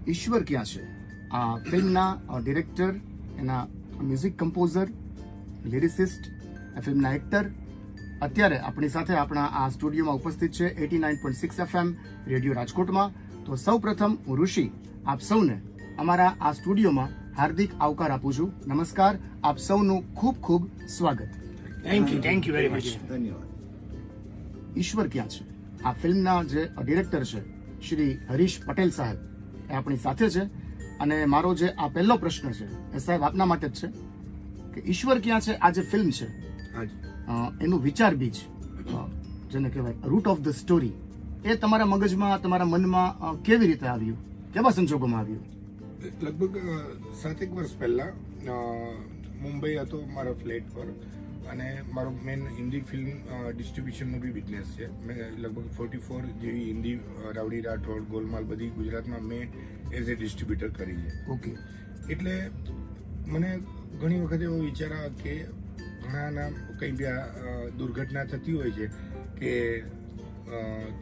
ઈશ્વર ક્યાં છે આ ફિલ્મના ડિરેક્ટર, એના મ્યુઝિક કમ્પોઝર, લિરિસિસ્ટ, આ ફિલ્મના એક્ટર અત્યારે આપણી સાથે આપણા આ સ્ટુડિયોમાં ઉપસ્થિત છે 89.6 FM રેડિયો રાજકોટમાં. તો સૌ પ્રથમ હું ઋષિ આપ સૌને અમારા આ સ્ટુડિયોમાં હાર્દિક આવકાર આપું છું. નમસ્કાર, આપ સૌનું ખૂબ ખૂબ સ્વાગત. Thank you very much. ધન્યવાદ. ઈશ્વર ક્યાં છે આ ફિલ્મના જે ડિરેક્ટર છે શ્રી હરીશ પટેલ સાહેબ એ આપણી સાથે છે. અને મારો જે આ પહેલો પ્રશ્ન છે એ સાહેબ આપના માટે જ છે કે ઈશ્વર ક્યાં છે આ જે ફિલ્મ છે એનું વિચાર બીજ, જેને કહેવાય રૂટ ઓફ ધ સ્ટોરી, એ તમારા મગજમાં, તમારા મનમાં કેવી રીતે આવ્યું, કેવા સંજોગોમાં આવ્યું? લગભગ 7 વર્ષ પહેલા મુંબઈ હતો મારા ફ્લેટ પર, અને મારો મેન હિન્દી ફિલ્મ ડિસ્ટ્રીબ્યુશનનો બી બિઝનેસ છે. મેં લગભગ 44 જેવી હિન્દી રાવડી રાઠોડ, ગોલમાલ બધી ગુજરાતમાં મેં એઝ એ ડિસ્ટ્રીબ્યુટર કરી છે. ઓકે. એટલે મને ઘણી વખત એવો વિચાર આવે કે ઘણાના કંઈ બી દુર્ઘટના થતી હોય છે કે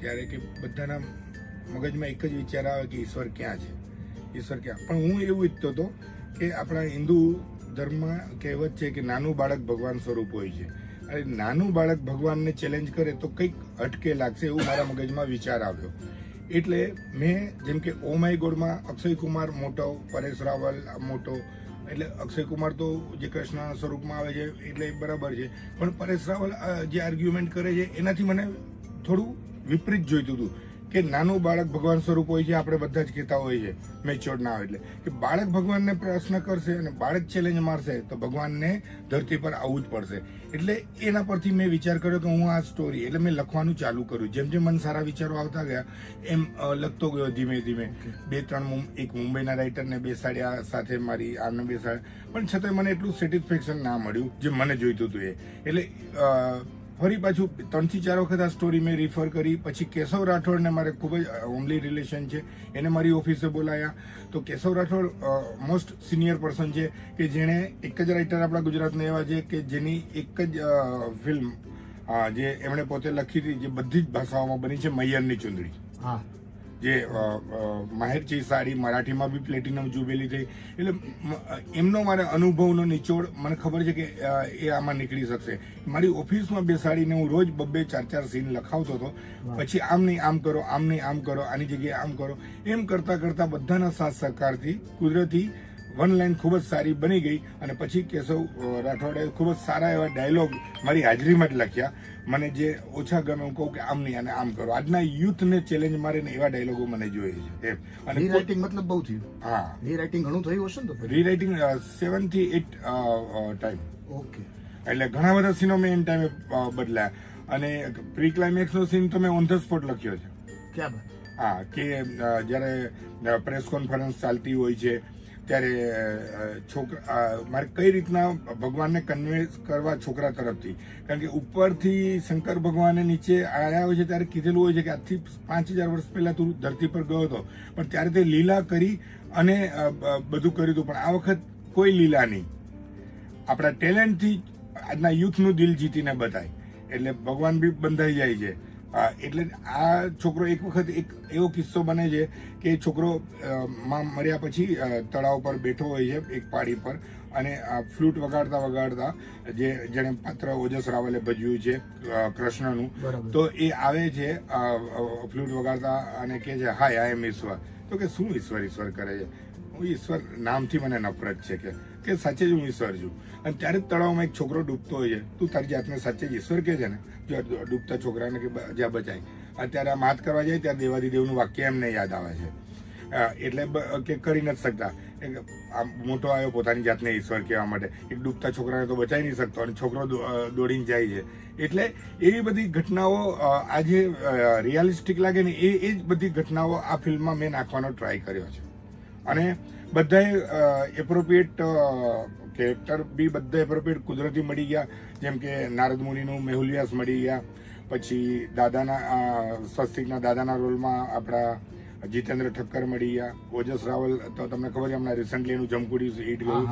ત્યારે કે બધાના મગજમાં એક જ વિચાર આવે કે ઈશ્વર ક્યાં છે, ઈશ્વર ક્યાં. પણ હું એવું ઈચ્છતો હતો કે આપણા હિન્દુ ધર્મમાં કહેવત છે કે નાનું બાળક ભગવાન સ્વરૂપ હોય છે, અને નાનું બાળક ભગવાનને ચેલેન્જ કરે તો કંઈક અટકે લાગશે, એવું મારા મગજમાં વિચાર આવ્યો. એટલે મેં જેમ કે ઓ માય ગોડમાં અક્ષય કુમાર મોટો, પરેશ રાવલ મોટો, એટલે અક્ષય કુમાર તો જે કૃષ્ણ સ્વરૂપમાં આવે છે એટલે બરાબર છે, પણ પરેશ રાવલ જે આર્ગ્યુમેન્ટ કરે છે એનાથી મને થોડું વિપરીત જોઈતું હતું કે નાનું બાળક ભગવાન સ્વરૂપ હોય છે. આપણે બધા જ કહેતા હોય છે મેચ્યોર ના હોય એટલે કે બાળક ભગવાનને પ્રશ્ન કરશે અને બાળક ચેલેન્જ મારશે તો ભગવાનને ધરતી પર આવવું જ પડશે. એટલે એના પરથી મેં વિચાર કર્યો કે હું આ સ્ટોરી, એટલે મેં લખવાનું ચાલુ કર્યું. જેમ જેમ મને સારા વિચારો આવતા ગયા એમ લખતો ગયો ધીમે ધીમે. 2-3 એક મુંબઈના રાઇટરને બેસાડ્યા, સાથે મારી આને બેસાડ્યા, પણ છતાંય મને એટલું સેટિસ્ફેક્શન ના મળ્યું જે મને જોઈતું હતું એ. એટલે ફરી પાછું 3-4 વખત આ સ્ટોરી મેં રિફર કરી. પછી કેશવ રાઠોડને મારે ખૂબ જ હોમલી રિલેશન છે, એને મારી ઓફિસે બોલાયા. તો Keshav Rathod most senior person છે કે જેણે એક જ રાઇટર આપણા ગુજરાતના એવા છે કે જેની એક જ ફિલ્મ જે એમણે પોતે લખી હતી, જે બધી જ ભાષાઓમાં બની છે, મૈયરની ચુંદડી. હા, જે માહેર છે સાડી મરાઠીમાં બી પ્લેટિનમ જુબેલી થઈ. એટલે એમનો મારે અનુભવનો નિચોડ મને ખબર છે કે એ આમાં નીકળી શકશે. મારી ઓફિસમાં બેસાડીને હું રોજ 2-4 સીન લખાવતો હતો. પછી આમ નહીં આમ કરો, આમ નહીં આમ કરો, આની જગ્યાએ આમ કરો, એમ કરતા કરતા બધાના સાથ સહકારથી કુદરતી વન લાઈન ખૂબ જ સારી બની ગઈ. અને પછી કેશવ રાઠોડે ખૂબ જ સારા એવા ડાયલોગ મારી હાજરીમાં જ લખ્યા. મને જે ઓછા ગમે હું કહું કે આમ નહીં અને આમ કરો, આજના યુથને ચેલેન્જ મારે ને એવા ડાયલોગો મને જોઈએ છે એમ. અને રીરાઇટિંગ મતલબ બહુ થયું. હા, રીરાઇટિંગ ઘણું થયું હશે ને? તો રીરાઇટિંગ 7 થી 8 ટાઈમ. ઓકે. એટલે ઘણા બધા સીનો મેં એન ટાઈમે બદલાયા. અને પ્રી ક્લાઇમેક્સનો સીન તો મેં ઓન ધ સ્પોટ લખ્યો છે. ક્યાં બાત. હા, કે જ્યારે પ્રેસ કોન્ફરન્સ ચાલતી હોય છે ત્યારે છોકરા મારે કઈ રીતના ભગવાનને કન્વિન્સ કરવા છોકરા તરફથી. કારણ કે ઉપરથી શંકર ભગવાને નીચે આવ્યા હોય છે ત્યારે કીધેલું હોય છે કે આજથી 5000 વર્ષ પહેલા તું ધરતી પર ગયો હતો, પણ ત્યારે તે લીલા કરી અને બધું કર્યું હતું. પણ આ વખત કોઈ લીલા નહીં, આપણા ટેલેન્ટથી આજના યુથનું દિલ જીતીને બતાય, એટલે ભગવાન બી બંધાઈ જાય છે. એટલે આ છોકરો એક વખત એક એવો કિસ્સો બને છે કે છોકરો માં મર્યા પછી તળાવ પર બેઠો હોય છે એક પાડી પર, અને ફ્લૂટ વગાડતા વગાડતા જેણે પાત્ર ઓજસ રાવલે ભજવ્યું છે કૃષ્ણનું, તો એ આવે છે ફ્લૂટ વગાડતા અને કહે છે હાય આઈ એમ ઈશ્વર. તો કે શું ઈશ્વર ઈશ્વર કરે છે? હું ઈશ્વર નામથી મને નફરત છે કે સાચે જ હું ઈશ્વર છું. અને ત્યારે જ તળાવમાં એક છોકરો ડૂબતો હોય છે. તું તારી જાતને સાચે જ ઈશ્વર કે છે ને? જો ડૂબતા છોકરાને કે જ્યાં બચાય. અત્યારે આ માત કરવા જાય ત્યારે દેવાદિદેવનું વાક્ય એમને યાદ આવે છે. એટલે કે કરી નથી શકતા. આ મોટો આવ્યો પોતાની જાતને ઈશ્વર કહેવા માટે, એક ડૂબતા છોકરાને તો બચાવી નહીં શકતો, અને છોકરો દોડીને જાય છે. એટલે એવી બધી ઘટનાઓ આજે રિયાલિસ્ટિક લાગે ને એ જ બધી ઘટનાઓ આ ફિલ્મમાં મેં નાખવાનો ટ્રાય કર્યો છે. અને બધાએ એપ્રોપ્રિએટ કેરેક્ટર બી બધા એપ્રોપ્રિએટ કુદરતી મળી ગયા. જેમ કે નારદ મુનિનું મેહુલિયાસ મળી ગયા. પછી દાદાના સ્વસ્તિકના દાદાના રોલમાં આપણા જીતેન્દ્ર ઠક્કર મળી ગયા. ઓજસ રાવલ તો તમને ખબર છે હમણાં રિસન્ટલી એનું જમકુડી હિટ ગયું,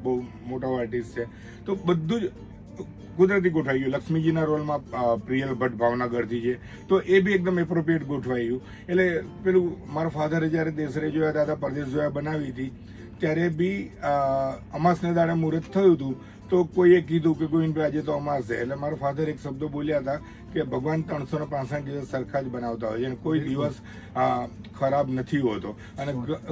બહુ મોટો આર્ટિસ્ટ છે. તો બધું જ કુદરતી ગોઠવાઈ ગયું. લક્ષ્મીજીના રોલમાં પ્રિયલ ભટ્ટ ભાવનગરથી છે, તો એ બી એકદમ એપ્રોપ્રિએટ ગોઠવાઈ ગયું. એટલે પેલું મારા ફાધરે જ્યારે દેશરે જોયા દાદા પરદેશ જોયા બનાવી હતી, ત્યારે બી અમાસને દાડે મુહૂર્ત થયું હતું, તો કોઈએ કીધું કે ગોવિંદભાઈ આજે તો અમાસ છે. એટલે મારા ફાધર એક શબ્દો બોલ્યા હતા કે ભગવાન 365 દિવસ સરખા જ બનાવતા હોય છે અને કોઈ દિવસ ખરાબ નથી હોતો. અને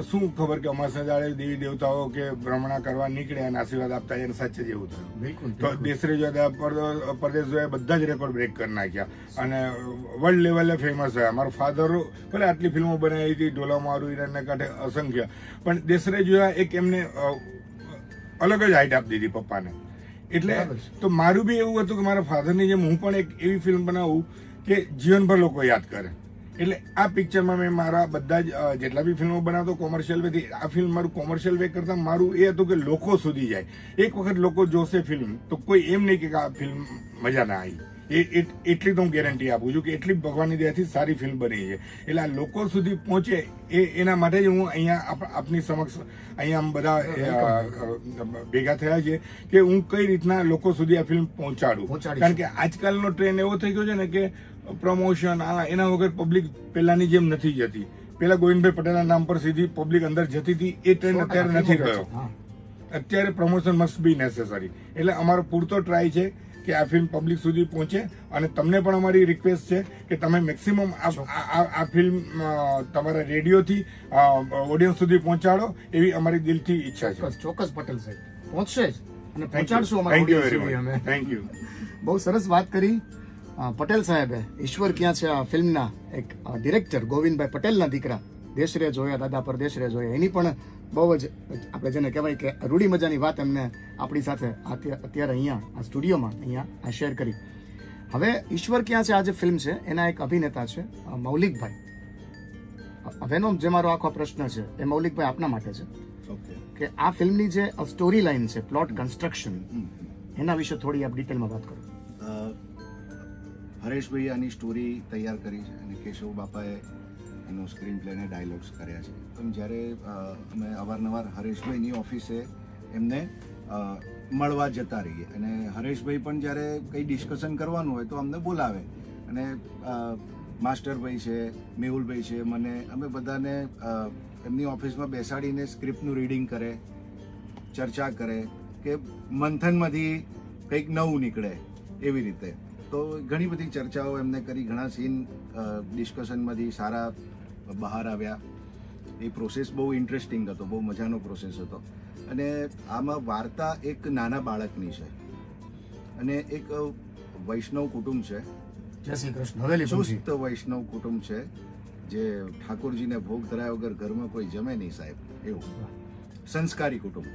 શું ખબર કે અમાસને દાડે દેવી દેવતાઓ કે ભ્રમણા કરવા નીકળ્યા અને આશીર્વાદ આપતા એને સાચે જ એવું થયું. તો દેશરે જોયા પરદેશ જોયા બધા જ રેકોર્ડ બ્રેક કરી નાખ્યા અને વર્લ્ડ લેવલે ફેમસ થયા. મારા ફાધર ભલે આટલી ફિલ્મો બનાવી હતી, ઢોલા મારું ઈરાનને કાંઠે અસંખ્ય, પણ દેશરે જોયા એક એમને અલગ જ હાઈટ આપી દીધી પપ્પાને. એટલે તો મારું બી એવું હતું કે મારા ફાધરની જેમ હું પણ એક એવી ફિલ્મ બનાવું કે જીવનભર લોકો યાદ કરે. એટલે આ પિક્ચરમાં મેં મારા બધા જ જેટલા બી ફિલ્મો બનાવતો કોમર્શિયલ વેથી, આ ફિલ્મ મારું કોમર્શિયલ વે કરતાં મારું એ હતું કે લોકો સુધી જાય. એક વખત લોકો જોશે ફિલ્મ તો કોઈ એમ નહીં કે આ ફિલ્મ મજા ના આવી. એટલી તો હું ગેરંટી આપું છું કે એટલી ભગવાનની દયાથી સારી ફિલ્મ બની છે. એટલે આ લોકો સુધી પહોંચે એના માટે જ હું અહીંયા આપની સમક્ષ અહીંયા આમ બધા ભેગા થયા છે કે હું કઈ રીતના લોકો સુધી આ ફિલ્મ પહોંચાડું. કારણ કે આજકાલનો ટ્રેન્ડ એવો થઈ ગયો છે ને કે પ્રમોશન એના વગર પબ્લિક પહેલાની જેમ નથી જતી. પેલા ગોવિંદભાઈ પટેલના નામ પર સીધી પબ્લિક અંદર જતી હતી, એ ટ્રેન્ડ અત્યારે નથી રહ્યો. અત્યારે પ્રમોશન મસ્ટ બી નેસેસરી. એટલે અમારો પૂરતો ટ્રાય છે કે આ ફિલ્મ પબ્લિક સુધી પહોંચે અને તમને પણ અમારી રિક્વેસ્ટ છે કે તમે મેક્સિમમ આ ફિલ્મ તમારા રેડિયોથી ઓડિયન્સ સુધી પહોંચાડો, એવી અમારી દિલથી ઈચ્છા છે. ચોક્કસ પટેલ સાહેબ પહોંચશે જ અને પહોંચાડશું અમારા ઓડિયન્સ સુધી અમે. Thank you. બહુ સરસ વાત કરી પટેલ સાહેબે. ઈશ્વર ક્યાં છે આ ફિલ્મના એક ડિરેક્ટર ગોવિંદભાઈ પટેલના દીકરા, દેશરે જોયા દાદા પર દેશરે જોયા, એની પણ બહુ જ આપણે જેને કહેવાય કે રૂડી મજાની વાત એમને આપણી સાથે અત્યારે અહીંયા આ સ્ટુડિયોમાં અહીંયા આ શેર કરી. હવે ઈશ્વર ક્યાં છે આ જે ફિલ્મ છે એના એક અભિનેતા છે મૌલિકભાઈ. હવેનો જે મારો આખો પ્રશ્ન છે એ મૌલિકભાઈ આપના માટે છે કે આ ફિલ્મની જે સ્ટોરી લાઈન છે, પ્લોટ કન્સ્ટ્રક્શન, એના વિશે થોડી આપ ડિટેલમાં વાત કરો. હરેશભાઈ આની સ્ટોરી તૈયાર કરી છે અને કેશવ બાપાએ એનો સ્ક્રીન પ્લે અને ડાયલોગ્સ કર્યા છે. પણ જ્યારે અમે અવારનવાર હરેશભાઈની ઓફિસે એમને મળવા જતા રહીએ અને હરેશભાઈ પણ જ્યારે કંઈ ડિસ્કશન કરવાનું હોય તો અમને બોલાવે અને માસ્ટરભાઈ છે, મેહુલભાઈ છે, મને અમે બધાને એમની ઓફિસમાં બેસાડીને સ્ક્રિપ્ટનું રીડિંગ કરે, ચર્ચા કરે કે મંથનમાંથી કંઈક નવું નીકળે એવી રીતે. તો ઘણી બધી ચર્ચાઓ એમને કરી, ઘણા સીન ડિસ્કશનમાંથી સારા બહાર આવ્યા. એ પ્રોસેસ બહુ ઇન્ટરેસ્ટિંગ હતો, બહુ મજાનો પ્રોસેસ હતો. અને આમાં વાર્તા એક નાના બાળકની છે અને એક વૈષ્ણવ કુટુંબ છે, જય શ્રી કૃષ્ણ, ચુસ્ત વૈષ્ણવ કુટુંબ છે જે ઠાકોરજીને ભોગ ધરાયા વગર ઘરમાં કોઈ જમે નહીં સાહેબ, એવું સંસ્કારી કુટુંબ.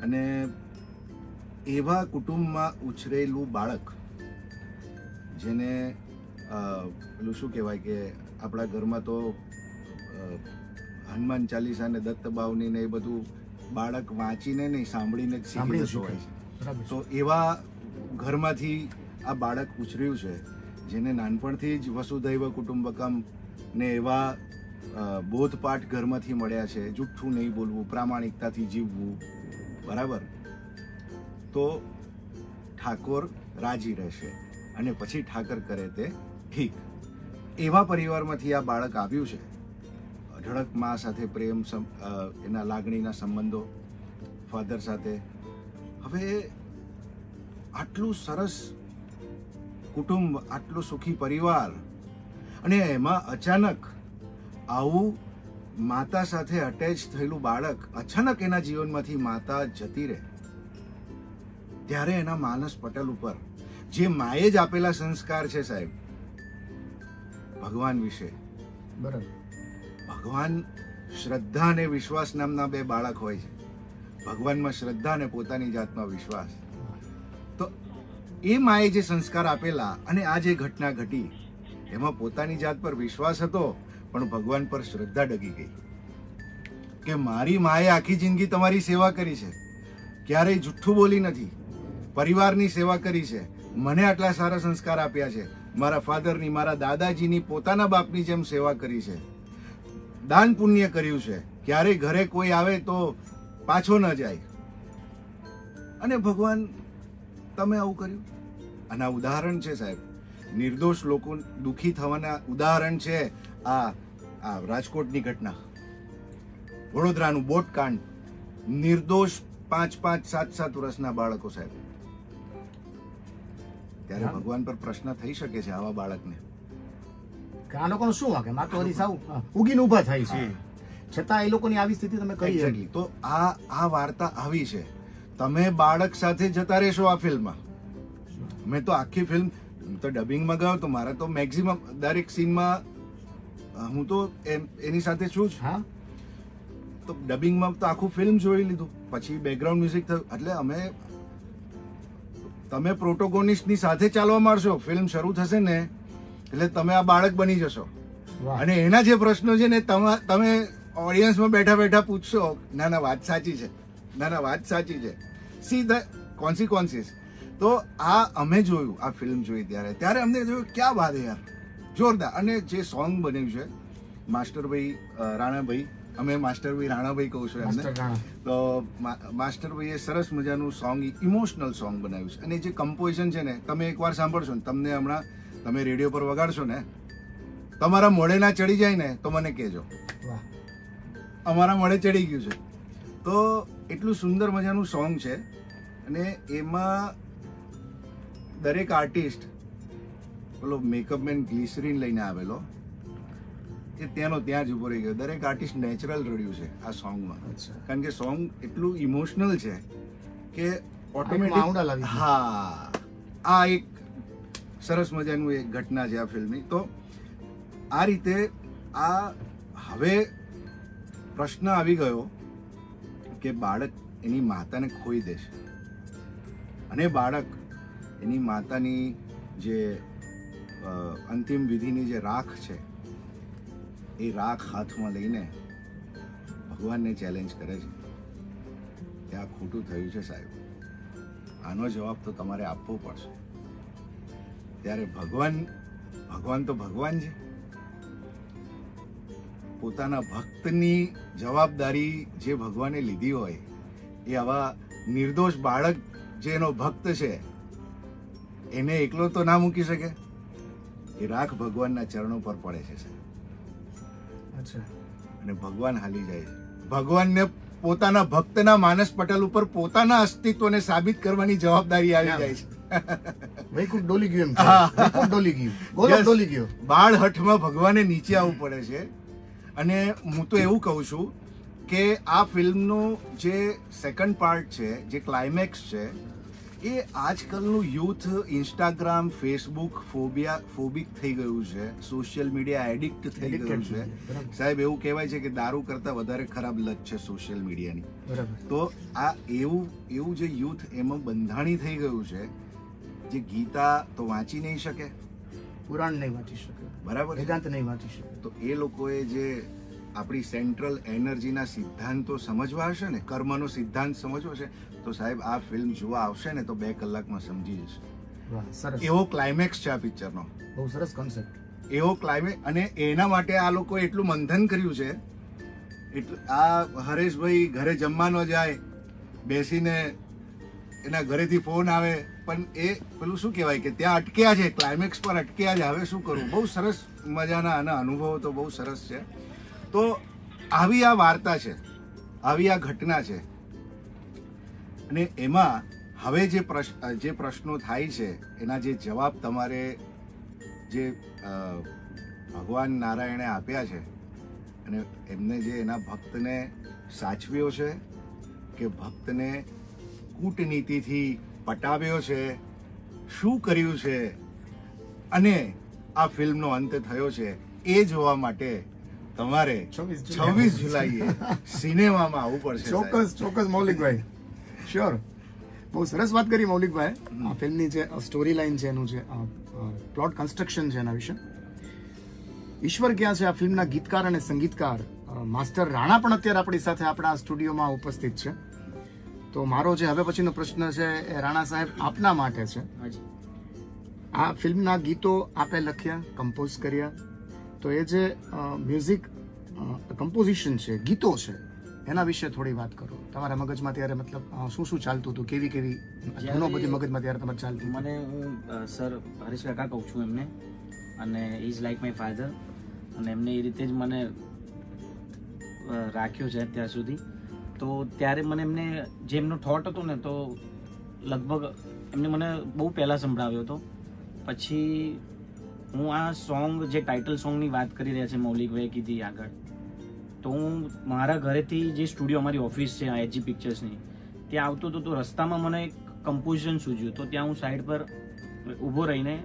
અને એવા કુટુંબમાં ઉછરેલું બાળક જેને પેલું શું કહેવાય કે આપણા ઘરમાં તો હનુમાન ચાલીસા ને દત્ત બાવની ને એ બધું બાળક વાંચીને નહીં સાંભળીને જ શીખી જતો હોય છે. તો એવા ઘરમાંથી આ બાળક ઉછર્યું છે જેને નાનપણથી જ વસુધૈવ કુટુંબકમ ને એવા બોધપાઠ ઘરમાંથી મળ્યા છે. જુઠ્ઠું નહીં બોલવું, પ્રામાણિકતાથી જીવવું, બરાબર. તો ઠાકોર રાજી રહેશે અને પછી ઠાકર કરે તે ઠીક. એવા પરિવારમાંથી આ બાળક આવ્યું છે. અઢળક મા સાથે પ્રેમ, એના લાગણીના સંબંધો ફાધર સાથે. હવે આટલું સરસ કુટુંબ, આટલું સુખી પરિવાર, અને એમાં અચાનક આવું માતા સાથે અટેચ થયેલું બાળક, અચાનક એના જીવનમાંથી માતા જતી રહે ત્યારે એના માનસ પટલ ઉપર જે માએ જ આપેલા સંસ્કાર છે સાહેબ ભગવાન વિશે, બરાબર. ભગવાન, શ્રદ્ધા અને વિશ્વાસ નામના બે બાળક હોય છે. ભગવાનમાં શ્રદ્ધા અને પોતાની જાતમાં વિશ્વાસ. તો એ માએ જે સંસ્કાર આપેલા અને આ જે ઘટના ઘટી એમાં પોતાની જાત પર વિશ્વાસ હતો પણ ભગવાન પર શ્રદ્ધા ડગી ગઈ કે મારી માએ આખી જિંદગી તમારી સેવા કરી છે, ક્યારેય જુઠ્ઠું બોલી નથી, પરિવારની સેવા કરી છે, મને આટલા સારા સંસ્કાર આપ્યા છે, મારા ફાધરની, મારા દાદાજીની, પોતાના બાપની જેમ સેવા કરી છે, દાન પુણ્ય કર્યું છે, ક્યારેય ઘરે કોઈ આવે તો પાછો ન જાય. અને ભગવાન તમે આવું કર્યું. અને આ ઉદાહરણ છે સાહેબ, નિર્દોષ લોકો દુઃખી થવાના ઉદાહરણ છે. આ રાજકોટની ઘટના, વડોદરાનું બોટકાંડ, નિર્દોષ 5, 7 વર્ષના બાળકો સાહેબ. ત્યારે ભગવાન પર પ્રશ્ન થઈ શકે છે આવા બાળકને કે આ લોકોનું શું વાગે, માર તો હરી સાવ ઉગીને ઊભા થાય છે, છતાં એ લોકોની આવી સ્થિતિ તમે કરી. એક્ઝેક્ટલી. તો આ વાર્તા આવી છે. તમે બાળક સાથે જતા રહેશો આ ફિલ્મમાં. મેં તો આખી ફિલ્મ તો ડબિંગમાં ગયો તો મારે તો મેક્સિમમ દરેક સીનમાં હું તો એની સાથે છું જ. હા, તો ડબિંગમાં તો આખું ફિલ્મ જોઈ લીધું, પછી બેકગ્રાઉન્ડ મ્યુઝિક થયું. એટલે તમે પ્રોટોગોનિસ્ટની સાથે ચાલવા માંડશો, ફિલ્મ શરૂ થશે ને એટલે તમે આ બાળક બની જશો. અને એના જે પ્રશ્નો છે ને તમે ઓડિયન્સમાં બેઠા બેઠા પૂછશો, ના વાત સાચી છે, ના વાત સાચી છે, સી ધ કોન્સિક્વન્સીસ. તો આ અમે જોયું, આ ફિલ્મ જોઈ ત્યારે અમને જોયું ક્યાં વાત યાર, જોરદાર. અને જે સોંગ બન્યું છે માસ્ટરભાઈ રાણાભાઈ, અમે માસ્ટરભાઈ રાણાભાઈ કહું છું એમને, તો માસ્ટરભાઈએ સરસ મજાનું સોંગ, ઇમોશનલ સોંગ બનાવ્યું છે. અને જે કમ્પોઝિશન છે ને, તમે એકવાર સાંભળશો ને, તમને હમણાં તમે રેડિયો પર વગાડશો ને, તમારા મોઢે ના ચડી જાય ને તો મને કહેજો. અમારા મોઢે ચડી ગયું છે. તો એટલું સુંદર મજાનું સોંગ છે. અને એમાં દરેક આર્ટિસ્ટ, પેલો મેકઅપ મેન ગ્લિસરીન લઈને આવેલો, એ ત્યાંનો ત્યાં જ ઉભો રહી ગયો. દરેક આર્ટિસ્ટ નેચરલ રડ્યું છે આ સોંગમાં, કારણ કે સોંગ એટલું ઇમોશનલ છે કે ઓટોમેટિક. હા, આ એક સરસ મજાનું એક ઘટના છે આ ફિલ્મની. તો આ રીતે આ હવે પ્રશ્ન આવી ગયો કે બાળક એની માતાને ખોઈ દેશે, અને બાળક એની માતાની જે અંતિમ વિધિની જે રાખ છે એ રાખ હાથમાં લઈને ભગવાનને ચેલેન્જ કરે છે કે આ ખોટું થયું છે સાહેબ, આનો જવાબ તો તમારે આપવો પડશે. ત્યારે ભગવાન તો ભગવાન છે, પોતાના ભક્તની જવાબદારી જે ભગવાને લીધી હોય એ આવા નિર્દોષ બાળક જે એનો ભક્ત છે એને એકલો તો ના મૂકી શકે. એ રાખ ભગવાનના ચરણો પર પડે છે સાહેબ. અને ભગવાન હાલી જાય છે. ભગવાનને પોતાના ભક્તના માનસ પટલ ઉપર પોતાના અસ્તિત્વને સાબિત કરવાની જવાબદારી આવી જાય છે. વૈકુંઠ ડોલી ગયું એમ છે. વૈકુંઠ ડોલી ગયું, ગોલોક ડોલી ગયો. બાળ હઠમાં ભગવાને નીચે આવવું પડે છે. અને હું તો એવું કહું છું કે આ ફિલ્મનું જે સેકન્ડ પાર્ટ છે, જે ક્લાઇમેક્સ છે, એ આજકાલનું યુથ ઇન્સ્ટાગ્રામ, ફેસબુક ફોબિક થઈ ગયું છે, સોશિયલ મીડિયા એડિક્ટ થઈ ગયું છે સાહેબ. એવું કહેવાય છે કે દારૂ કરતા વધારે ખરાબ લત છે સોશિયલ મીડિયાની. તો આ એવું જે યુથ એમાં બંધાણી થઈ ગયું છે, જે ગીતા તો વાંચી નહીં શકે, પુરાણ નહીં વાંચી શકે, બરાબર, વેદાંત નહીં વાંચી શકે. તો એ લોકોએ જે આપણી સેન્ટ્રલ એનર્જીના સિદ્ધાંતો સમજવા હશે ને, કર્મનો સિદ્ધાંત સમજવો છે, તો સાહેબ આ ફિલ્મ જોવા આવશે ને તો 2 કલાકમાં સમજી જશે. એવો ક્લાઇમેક્સ છે આ પિક્ચરનો. બહુ સરસ કોન્સેપ્ટ. એવો ક્લાઇમેક્સ. અને એના માટે આ લોકો એટલું મંથન કર્યું છે. એટલું આ હરેશભાઈ ઘરે જમવા ન જાય, બેસીને એના ઘરેથી ફોન આવે, પણ એ પેલું શું કહેવાય કે ત્યાં અટક્યા છે, ક્લાઇમેક્સ પર અટક્યા છે, હવે શું કરવું. બહુ સરસ મજાના આના અનુભવો તો બહુ સરસ છે. તો આવી આ વાર્તા છે, આવી આ ઘટના છે. અને એમાં હવે જે પ્રશ્નો થાય છે એના જે જવાબ તમારે જે ભગવાન નારાયણે આપ્યા છે, અને એમને જે એના ભક્તને સાચવ્યો છે કે ભક્તને કૂટનીતિથી પટાવ્યો છે, શું કર્યું છે, અને આ ફિલ્મનો અંત થયો છે, એ જોવા માટે તમારે 26 જુલાઈએ સિનેમામાં આવવું પડશે. ચોક્કસ મૌલિકભાઈ, શ્યોર. બહુ સરસ વાત કરી મૌલિકભાઈ. આ ફિલ્મની જે સ્ટોરી લાઈન છે, એનું જે પ્લોટ કન્સ્ટ્રક્શન છે, એના વિશે. ઈશ્વર ક્યાં છે આ ફિલ્મના ગીતકાર અને સંગીતકાર માસ્ટર રાણા પણ અત્યારે આપણી સાથે આપણા સ્ટુડિયોમાં ઉપસ્થિત છે. તો મારો જે હવે પછીનો પ્રશ્ન છે એ રાણા સાહેબ આપના માટે છે. આ ફિલ્મના ગીતો આપે લખ્યા, કમ્પોઝ કર્યા, તો એ જે મ્યુઝિક કમ્પોઝિશન છે, ગીતો છે, એના વિશે થોડી વાત કરો. તમારા મગજમાં ત્યારે મતલબ શું શું ચાલતું હતું, કેવી કેવી ધૂનો બધી મગજમાં ત્યારે તમારે ચાલતી? મને હું સર હરીશ કાકા કહું છું એમને, અને ઇઝ લાઈક માય ફાધર, અને એમને એ રીતે જ મને રાખ્યો છે અત્યાર સુધી. તો ત્યારે મને એમને જે એમનો થોટ હતો ને, તો લગભગ એમને મને બહુ પહેલાં સંભળાવ્યો હતો. પછી હું આ સોંગ, જે ટાઇટલ સોંગની વાત કરી રહ્યા છે મૌલિકભાઈ કીધી આગળ, તો હું મારા ઘરેથી જે સ્ટુડિયો, અમારી ઓફિસ છે એચજી પિક્ચર્સની, ત્યાં આવતો હતો. તો રસ્તામાં મને એક કમ્પોઝિશન સૂઝ્યું, તો ત્યાં હું સાઈડ પર ઊભો રહીને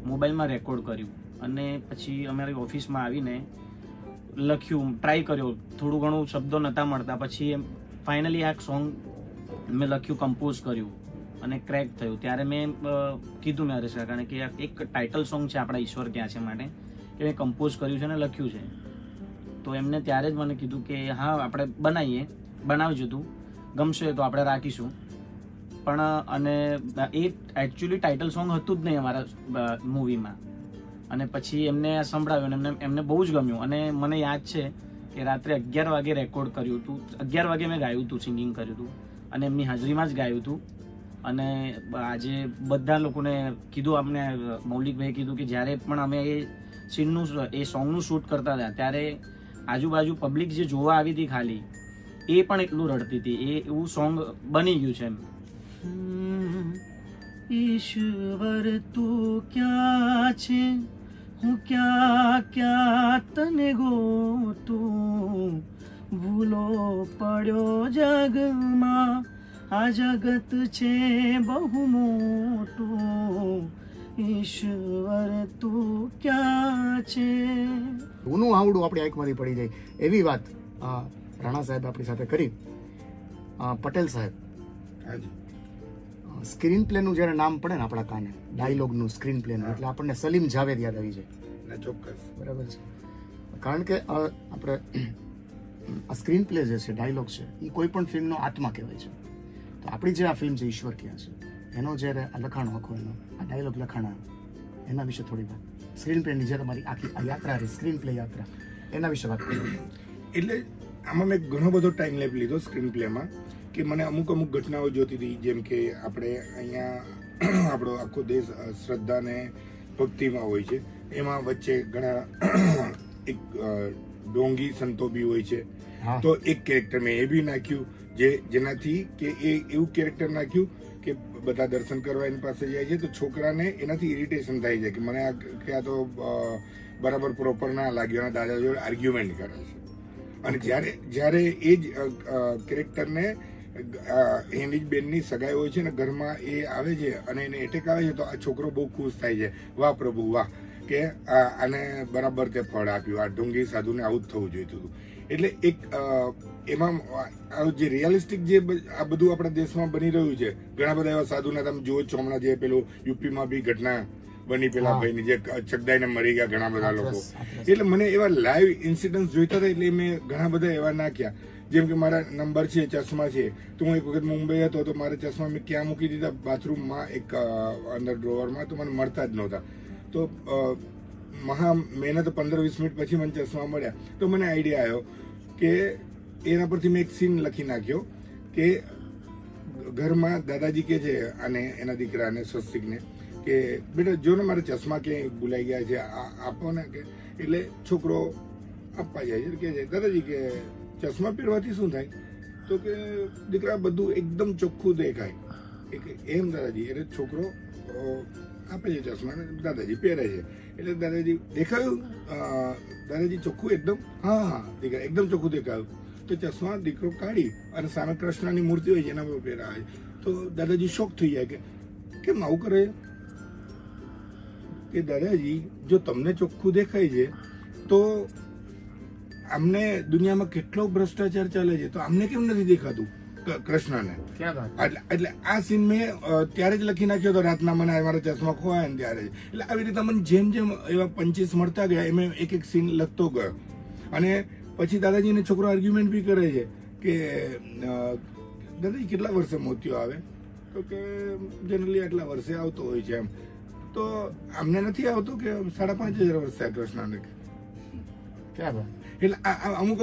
મોબાઈલમાં રેકોર્ડ કર્યું, અને પછી અમારી ઓફિસમાં આવીને લખ્યું, ટ્રાય કર્યો. થોડું ઘણું શબ્દો નહોતા મળતા, પછી ફાઇનલી આ સોંગ મેં લખ્યું, કમ્પોઝ કર્યું અને ક્રેક થયું. ત્યારે મેં કીધું મેં હરેશ કાકાને કે એક ટાઇટલ સોંગ છે આપણા ઈશ્વર ક્યાં છે માટે, કે મેં કમ્પોઝ કર્યું છે અને લખ્યું છે. તો એમને ત્યારે જ મને કીધું કે હા આપણે બનાવજો, તું ગમશે તો આપણે રાખીશું. પણ અને એ એકચ્યુઅલી ટાઇટલ સોંગ હતું જ નહીં અમારા મૂવીમાં. અને પછી એમને સંભળાવ્યું અને એમને બહુ જ ગમ્યું. અને મને યાદ છે કે રાત્રે 11 વાગે રેકોર્ડ કર્યું હતું, 11 વાગે મેં ગાયું હતું, સિંગિંગ કર્યું હતું, અને એમની હાજરીમાં જ ગાયું હતું. અને આજે બધા લોકોને કીધું, અમને મૌલિકભાઈ કીધું કે જ્યારે પણ અમે એ સીનનું, એ સોંગનું શૂટ કરતા હતા, ત્યારે આજુબાજુ પબ્લિક જે જોવા આવી હતી ખાલી, એ પણ એટલું રડતી હતી. એ એવું સોંગ બની ગયું છે એમ. ઈશ્વર તું ક્યાં છે, હું ક્યાં ક્યાં તને ગોતું, ભૂલો પડ્યો જગમાં, આ જગત છે બહુ મોટું, ઈશ્વર તું ક્યાં છે. ઊનું આવડું આપણી આંખમાંથી પડી જાય એવી વાત રાણા સાહેબ આપણી સાથે કરી. પટેલ સાહેબ, હાજી, સ્ક્રીન પ્લેનું જ્યારે નામ પડે ને આપણા કાને, ડાયલોગનું સ્ક્રીન પ્લેનું, એટલે આપણને સલીમ જાવેદ યાદ આવી જાય. ચોક્કસ, બરાબર છે. કારણ કે આપણે આ સ્ક્રીન પ્લે જે છે, ડાયલોગ છે, એ કોઈ પણ ફિલ્મનો આત્મા કહેવાય છે. તો આપણી જે આ ફિલ્મ છે ઈશ્વર ક્યાં છે, એનો જ્યારે આ લખાણો આખો, એનો આ ડાયલોગ લખાણા, એના વિશે થોડી વાત. સ્ક્રીન પ્લેની જે તમારી આખી આ યાત્રા રહી, સ્ક્રીન પ્લે યાત્રા, એના વિશે વાત કરી. એટલે આમાં મેં ઘણો બધો ટાઈમ લેપ લીધો સ્ક્રીન પ્લેમાં, કે મને અમુક ઘટનાઓ જોતી હતી. જેમ કે આપણે અહીંયા આપણો આખો દેશ શ્રદ્ધા ને ભક્તિમાં હોય છે, એમાં વચ્ચે ઘણા એક ડોંગી સંતો બી હોય છે. તો એક કેરેક્ટર મેં એ બી નાખ્યું, જેનાથી કે એ એવું કેરેક્ટર નાખ્યું કે બધા દર્શન કરવા એની પાસે જાય છે, તો છોકરાને એનાથી ઇરિટેશન થાય છે કે મને આ તો બરાબર પ્રોપર ના લાગ્યો, અને દાદા જોડે આર્ગ્યુમેન્ટ કરે છે. અને જ્યારે એ જ કેરેક્ટરને એની જ બેનની સગાઈ હોય છે ને, ઘરમાં એ આવે છે અને એને એટેક આવે છે, તો આ છોકરો બહુ ખુશ થાય છે, વાહ પ્રભુ વાહ, કે આને બરાબર તે ફળ આપ્યું, આ ઢોંગી સાધુને આવું જ થવું જોઈતું હતું. એટલે એક એમાં જે રિયાલિસ્ટિક જે આ બધું આપણા દેશમાં બની રહ્યું છે, ઘણા બધા એવા સાધુના તમે જુઓ છો. હમણાં જે પેલું યુપીમાં બી ઘટના બની, પેલા ભાઈની જે ચકદાઈને મરી ગયા ઘણા બધા લોકો. એટલે મને એવા લાઈવ ઇન્સિડન્ટ જોઈતા હતા, એટલે મેં ઘણા બધા એવા નાખ્યા. જેમ કે મારા નંબર છે, ચશ્મા છે, તો હું એક વખત મુંબઈ હતો, તો મારા ચશ્મા મેં ક્યાં મૂકી દીધા, બાથરૂમમાં એક અંદર ડ્રોવરમાં, તો મને મળતા જ નહોતા. તો મહા મહેનત 15-20 મિનિટ પછી મને ચશ્મા મળ્યા. તો મને આઈડિયા આવ્યો કે એના પરથી મેં એક સીન લખી નાખ્યો કે ઘરમાં દાદાજી કે છે અને એના દીકરાને સ્વસ્તિકને કે બેટા જો ને મારા ચશ્મા ક્યાંય ભૂલાઈ ગયા છે, આપો ને. કે એટલે છોકરો આપવા જાય છે, કે છે દાદાજી કે ચશ્મા પહેરવાથી શું થાય, તો કે દીકરા બધું એકદમ ચોખ્ખું દેખાય. એમ દાદાજી. એટલે છોકરો આપે છે ચશ્મા, દાદાજી પહેરે છે. એટલે દાદાજી દેખાયું, દાદાજી ચોખ્ખું એકદમ, હા દીકરા એકદમ ચોખ્ખું દેખાયું. તો ચશ્મા દીકરો કાઢી અને સામે કૃષ્ણની મૂર્તિ હોય છે એના પર પહેરાવે. તો દાદાજી શોક થઈ જાય કે કેમ આવું કરે, કે દાદાજી જો તમને ચોખ્ખું દેખાય છે તો અમને દુનિયામાં કેટલો ભ્રષ્ટાચાર ચાલે છે, તો અમને કેમ નથી દેખાતું કૃષ્ણને. એટલે આ સીન મેં ત્યારે જ લખી નાખ્યો હતો રાતના, મને મારા ચશ્મા ખોવાયા ને ત્યારે જ. એટલે આવી રીતે મને જેમ જેમ એવા પંચીસ મળતા ગયા, એમ એક સીન લખતો ગયો. અને પછી દાદાજીને છોકરો આર્ગ્યુમેન્ટ બી કરે છે કે દાદાજી કેટલા વર્ષે મોતિયો આવે, તો કે જનરલી આટલા વર્ષે આવતો હોય છે એમ. તો અમને નથી આવતો કે 5,500 વર્ષે કૃષ્ણને. એટલે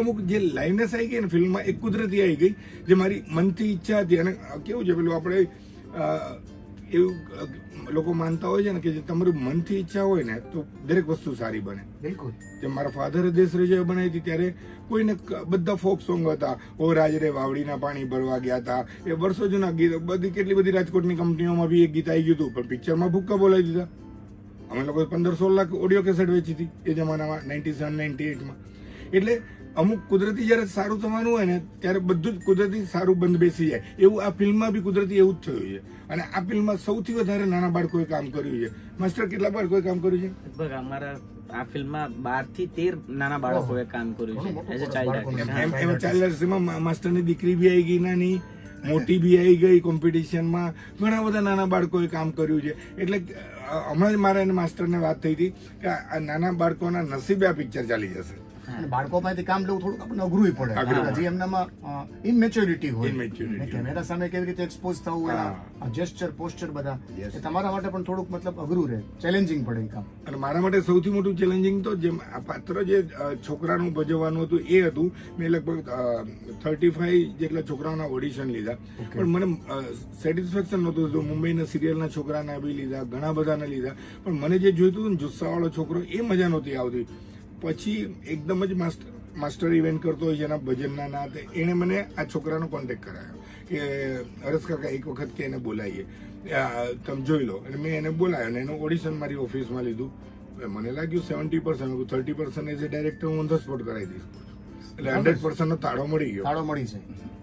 અમુક જે લાઇવનેસ આવી ગઈ ને ફિલ્મમાં એક કુદરતી આવી ગઈ, જે મારી મનથી ઈચ્છા હતી. અને કેવું છે પેલું આપણે એવું લોકો માનતા હોય છે ને કે જે તમારું મનથી ઈચ્છા હોય ને તો દરેક વસ્તુ સારી બને. બિલકુલ. જે મારા ફાધરે દેશ રજા બનાવી હતી ત્યારે કોઈને બધા ફોક સોંગ હતા, ઓ રાજરે વાવડીના પાણી ભરવા ગયા હતા, એ વર્ષો જૂના ગીત, બધી કેટલી બધી રાજકોટની કંપનીઓમાં બી એક ગીત આવી ગયું હતું, પણ પિક્ચરમાં ભૂક્કા બોલાવી દીધા. અમે લોકો 15-16 લાખ ઓડિયો કેસેટ વેચી હતી એ જમાનામાં, 97-98માં. એટલે અમુક કુદરતી જયારે સારું થવાનું હોય ને ત્યારે બધું જ કુદરતી સારું બંધ બેસી જાય. એવું આ ફિલ્મમાં બી કુદરતી એવું જ થયું છે. અને આ ફિલ્મમાં સૌથી વધારે નાના બાળકોએ કામ કર્યું છે. માસ્ટર કેટલા બાળકોએ કામ કર્યું છે? લગભગ અમારા આ ફિલ્મમાં 12 થી 13 નાના બાળકોએ કામ કર્યું છે એઝ અ ચાઇલ્ડ આર્ટિસ્ટ. એમાં ચાઇલ્ડ આર્ટિસ્ટમાં માસ્ટરની દીકરી બી આવી ગઈ, નાની મોટી બી આવી ગઈ કોમ્પિટિશનમાં. ઘણા બધા નાના બાળકોએ કામ કર્યું છે. એટલે હમણાં જ મારા માસ્ટરને વાત થઈ હતી કે આ નાના બાળકોના નસીબે આ પિક્ચર ચાલી જશે. અને બાળકો પાસેથી કામ લેવું થોડુંક આપણને અઘરું પડે, હજી એમનામાં ઇનમેચ્યોરિટી હોય, કેમેરા સામે કેવી રીતે એક્સપોઝ થવું, એના જેસ્ચર પોસ્ચર બધા, એ તમારા માટે પણ થોડુંક મતલબ અઘરું રહે, ચેલેન્જિંગ પડે એ કામ. અને મારા માટે સૌથી મોટું ચેલેન્જિંગ તો જેમ આ પાત્ર જે છોકરાનું ભજવવાનું હતું એ હતું. મેં લગભગ 35 જેટલા છોકરાઓના ઓડિશન લીધા, પણ મને સેટિસ્ફેક્શન નહોતું થતું. મુંબઈના સિરિયલના છોકરાના બી લીધા, ઘણા બધાને લીધા, પણ મને જે જોઈતું હતું જુસ્સાવાળો છોકરો એ મજા નહોતી આવતી. પછી એકદમ જ માસ્ટર ઇવેન્ટ કરતો હોય છે એના ભજનના નાતે એણે મને આ છોકરાનો કોન્ટેક્ટ કરાયો કે હરેશ કાકા એક વખત કે એને બોલાવીએ, તમે જોઈ લો. અને મેં એને બોલાવ્યો અને એનું ઓડિશન મારી ઓફિસમાં લીધું. મને લાગ્યું 70%, 30% એઝ એ ડાયરેક્ટર હું ઓન ધ સ્પોટ કરાવી દઈશ. એટલે 100% નો તાળો મળી ગયો. તાળો મળી છે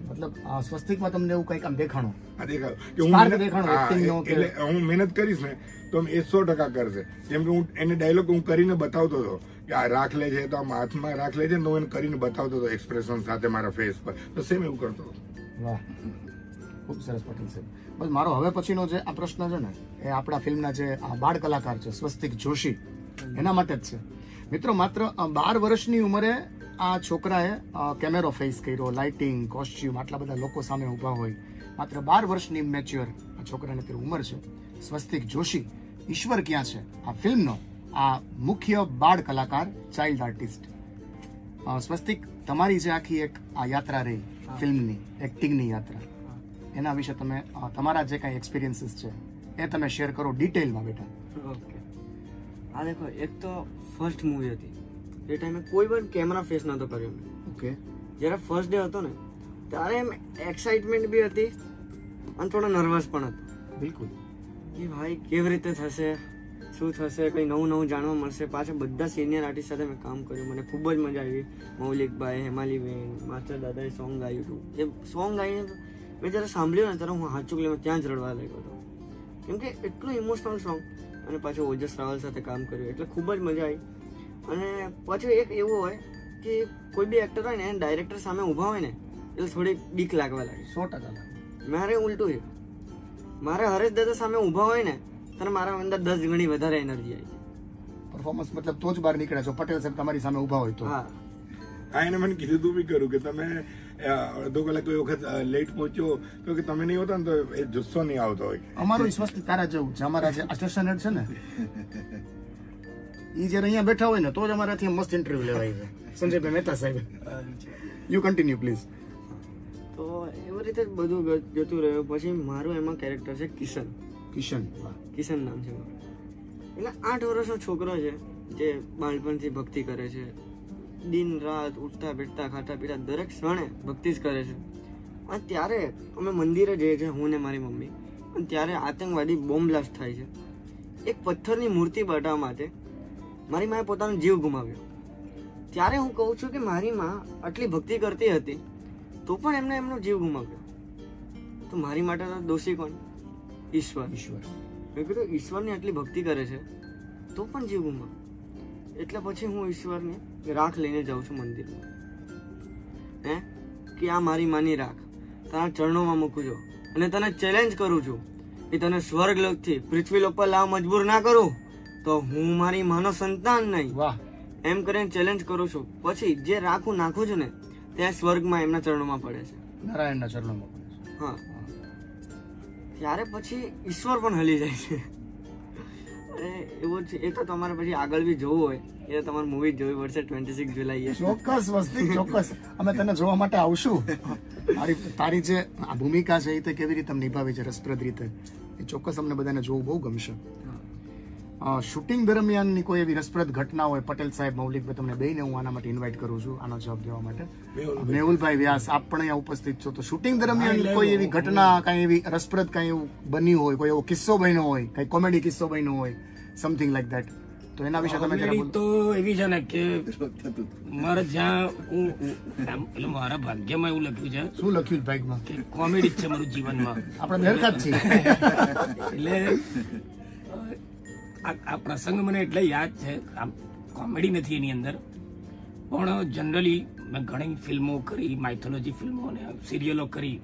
મતલબ સ્વસ્તિકમાં તમને એવું કંઈક આમ દેખાણું? આ દેખાડો કે એટલે હું મહેનત કરીશ ને તો એ 100% કરશે. જેમ કે હું એને ડાયલોગ હું કરીને બતાવતો હતો કે આ રાખ લે છે તો આમ હાથમાં રાખ લે છે ને તો હું એને કરીને બતાવતો હતો એક્સપ્રેશન સાથે મારા ફેસ પર, તો સેમ એવું કરતો હતો. વાહ, ખૂબ સરસ પટેલ સાહેબ. બસ મારો હવે પછીનો જે આ પ્રશ્ન છે ને એ આપણા ફિલ્મના જે આ બાળ કલાકાર છે સ્વસ્તિક જોશી એના માટે જ છે. મિત્રો માત્ર 12 વર્ષની ઉંમરે આ છોકરાએ કેમેરો ફેસ કર્યો, લાઇટિંગ, કોસ્ચ્યુમ, આટલા બધા લોકો સામે ઊભા હોય. માત્ર 12 વર્ષની મેચ્યોર આ છોકરાની અત્યારે ઉંમર છે. સ્વસ્તિક જોશી ઈશ્વર ક્યાં છે આ ફિલ્મનો આ મુખ્ય બાળ કલાકાર, ચાઇલ્ડ આર્ટિસ્ટ. સ્વસ્તિક, તમારી જે આખી એક આ યાત્રા રહી ફિલ્મની, એક્ટિંગની યાત્રા, એના વિશે તમે તમારા જે કાંઈ એક્સપિરિયન્સીસ છે એ તમે શેર કરો ડિટેલમાં બેટા. ઓકે, આ દેખો, એક તો ફર્સ્ટ મૂવી હતી એ ટાઈમે કોઈ પણ કેમેરા ફેસ નહોતો કર્યો મેં. ઓકે. જ્યારે ફર્સ્ટ ડે હતો ને ત્યારે એમ એક્સાઇટમેન્ટ બી હતી અને થોડો નર્વસ પણ હતો. બિલકુલ. કે ભાઈ કેવી રીતે થશે, શું થશે, કંઈ નવું જાણવા મળશે. પાછા બધા સિનિયર આર્ટિસ્ટ સાથે મેં કામ કર્યું, મને ખૂબ જ મજા આવી. મૌલિકભાઈ, હેમાલીબેન, માસ્ટર દાદાએ સોંગ ગાયું હતું. એ સોંગ ગાઈને મેં જ્યારે સાંભળ્યું ને ત્યારે હું હાચુકલીમાં ત્યાં જ રડવા લાગ્યો હતો, કેમ કે એટલું ઇમોશનલ સોંગ. અને પાછું ઓજસ રાવલ સાથે કામ કર્યું એટલે ખૂબ જ મજા આવી. અને પાછું એક એવું હોય કે કોઈ બી એક્ટર હોય ને એને ડાયરેક્ટર સામે ઊભા હોય ને એટલે થોડી બીક લાગવા લાગે. 100%. મારે ઉલટું છે, મારે હરેશ દાદા સામે ઊભા હોય ને ત્યારે મારા અંદર 10 ગણી વધારે એનર્જી આવી. પરફોર્મન્સ મતલબ તો જ બહાર નીકળે છો. પટેલ સાહેબ તમારી સામે ઊભા હોય તો. હા, એને મને કીધું તું બી કરું કે તમે અડધો કલાક કોઈ વખત લેટ પહોંચ્યો તો કે તમે નહીં હોતા ને તો એ જુસ્સો નહીં આવતો હોય. અમારો સ્વસ્તિક તારા જેવું છે. અમારા જે સ્ટેશન હેડ છે ને ઈ જ્યારે અહીંયા બેઠા હોય ને તો જ અમારાથી મસ્ત ઇન્ટરવ્યુ લેવાય છે. સંજયભાઈ મહેતા સાહેબ, યુ કન્ટિન્યુ પ્લીઝ. તો એવી રીતે જ બધું જતું રહ્યું. પછી મારું એમાં કેરેક્ટર છે કિશન. કિશન નામ છે મારું. એટલે 8 વર્ષનો છોકરો છે જે બાળપણથી ભક્તિ કરે છે. દિન રાત ઉઠતા બેઠતા ખાતા પીતા દરેક ક્ષણે ભક્તિ જ કરે છે. અને ત્યારે અમે મંદિરે જઈએ છીએ, હું ને મારી મમ્મી. અને ત્યારે આતંકવાદી બોમ્બ બ્લાસ્ટ થાય છે. એક પથ્થરની મૂર્તિ બનાવવા માટે મારી માએ પોતાનો જીવ ગુમાવ્યો. ત્યારે હું કહું છું કે મારી માં આટલી ભક્તિ કરતી હતી તો પણ એમને એમનો જીવ ગુમાવ્યો. તો મારી માટે તો દોષી કોણ? ઈશ્વર. મેં કીધું ઈશ્વરની આટલી ભક્તિ કરે છે તો પણ જીવ ગુમાવ્યો. એટલે પછી હું ઈશ્વરની રાખ લઈને જાઉં છું મંદિરમાં, કે આ મારી માની રાખ તારા ચરણોમાં મૂકું છું અને તને ચેલેન્જ કરું છું કે તને સ્વર્ગ લોકથી પૃથ્વી લોક પર લાવ મજબૂર ના કરું તો હું મારી માનો સંતાન નહીં. વાહ. એમ કરીને ચેલેન્જ કરું છું. પછી જે રાખ હું નાખું છું ને ત્યાં સ્વર્ગમાં એમના ચરણોમાં પડે છે, નારાયણના ચરણોમાં પડે છે. હા. ત્યારે પછી ઈશ્વર પણ હલી જાય છે. અરે એવું છે, એ તો તમારે પછી આગળ બી જોવું હોય એ તો તમારે મૂવી જોવી પડશે 26 જુલાઈએ. ચોક્કસ વસ્તી ચોક્કસ અમે તને જોવા માટે આવશું. તારી જે આ ભૂમિકા છે એ તે કેવી રીતે નિભાવી છે રસપ્રદ રીતે, એ ચોક્કસ અમને બધાને જોવું બહુ ગમશે. શૂટિંગ દરમિયાનની કોઈ એવી રસપ્રદ ઘટના હોય, પટેલ સાહેબ, મૌલિકભાઈ, તમને બેયને હું આના માટે ઇન્વાઇટ કરું છું આનો જવાબ દેવા માટે. મેહુલભાઈ વ્યાસ, આપ પણ અહીંયા ઉપસ્થિત છો, તો શૂટિંગ દરમિયાન કોઈ એવી ઘટના, કઈ એવી રસપ્રદ કઈ એવું બન્યું હોય, કોઈ એવો કિસ્સો બન્યો હોય, કઈ કોમેડી કિસ્સો બન્યો હોય, સમથિંગ લાઈક ધેટ, તો એના વિશે તમે જરા બોલો. તો એવી છે ને કે મારે જ્યાં એટલે મારા ભાગ્યમાં એવું લખ્યું છે શું લખ્યું ભાગમાં કે કોમેડી જ છે મારું જીવનમાં. આપણે બેરકા જ છીએ. એટલે આ પ્રસંગ મને એટલે યાદ છે, આમ કોમેડી નથી એની અંદર, પણ જનરલી મેં ઘણી ફિલ્મો કરી, માઇથોલોજી ફિલ્મો અને સિરિયલો કરી,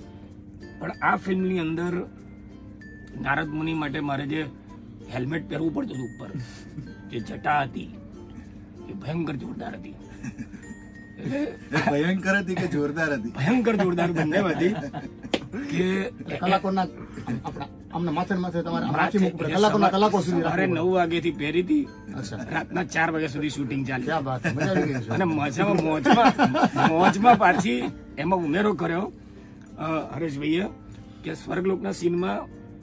પણ આ ફિલ્મની અંદર નારદ મુનિ માટે મારે જે હેલ્મેટ પહેરવું પડતું હતું ઉપર, જે જટા હતી એ ભયંકર જોરદાર હતી. એટલે ભયંકર હતી કે જોરદાર હતી? ભયંકર જોરદાર બંને હતી કે કલાકોના આપણા આમને માથે માથે તમારે રાખી મૂકવું પડે. કલાકો સુધી સવારે રાખવું 9 વાગ્યાથી પહેરી હતી, અચ્છા, રાતના 4 વાગ્યા સુધી શૂટિંગ ચાલી. ક્યાં વાત છે, મજા આવી ગઈ છે. અને મોજમાં પાછી એમાં ઉમેરો કર્યો હરેશભાઈએ કે સ્વર્ગલોકના સીનમાં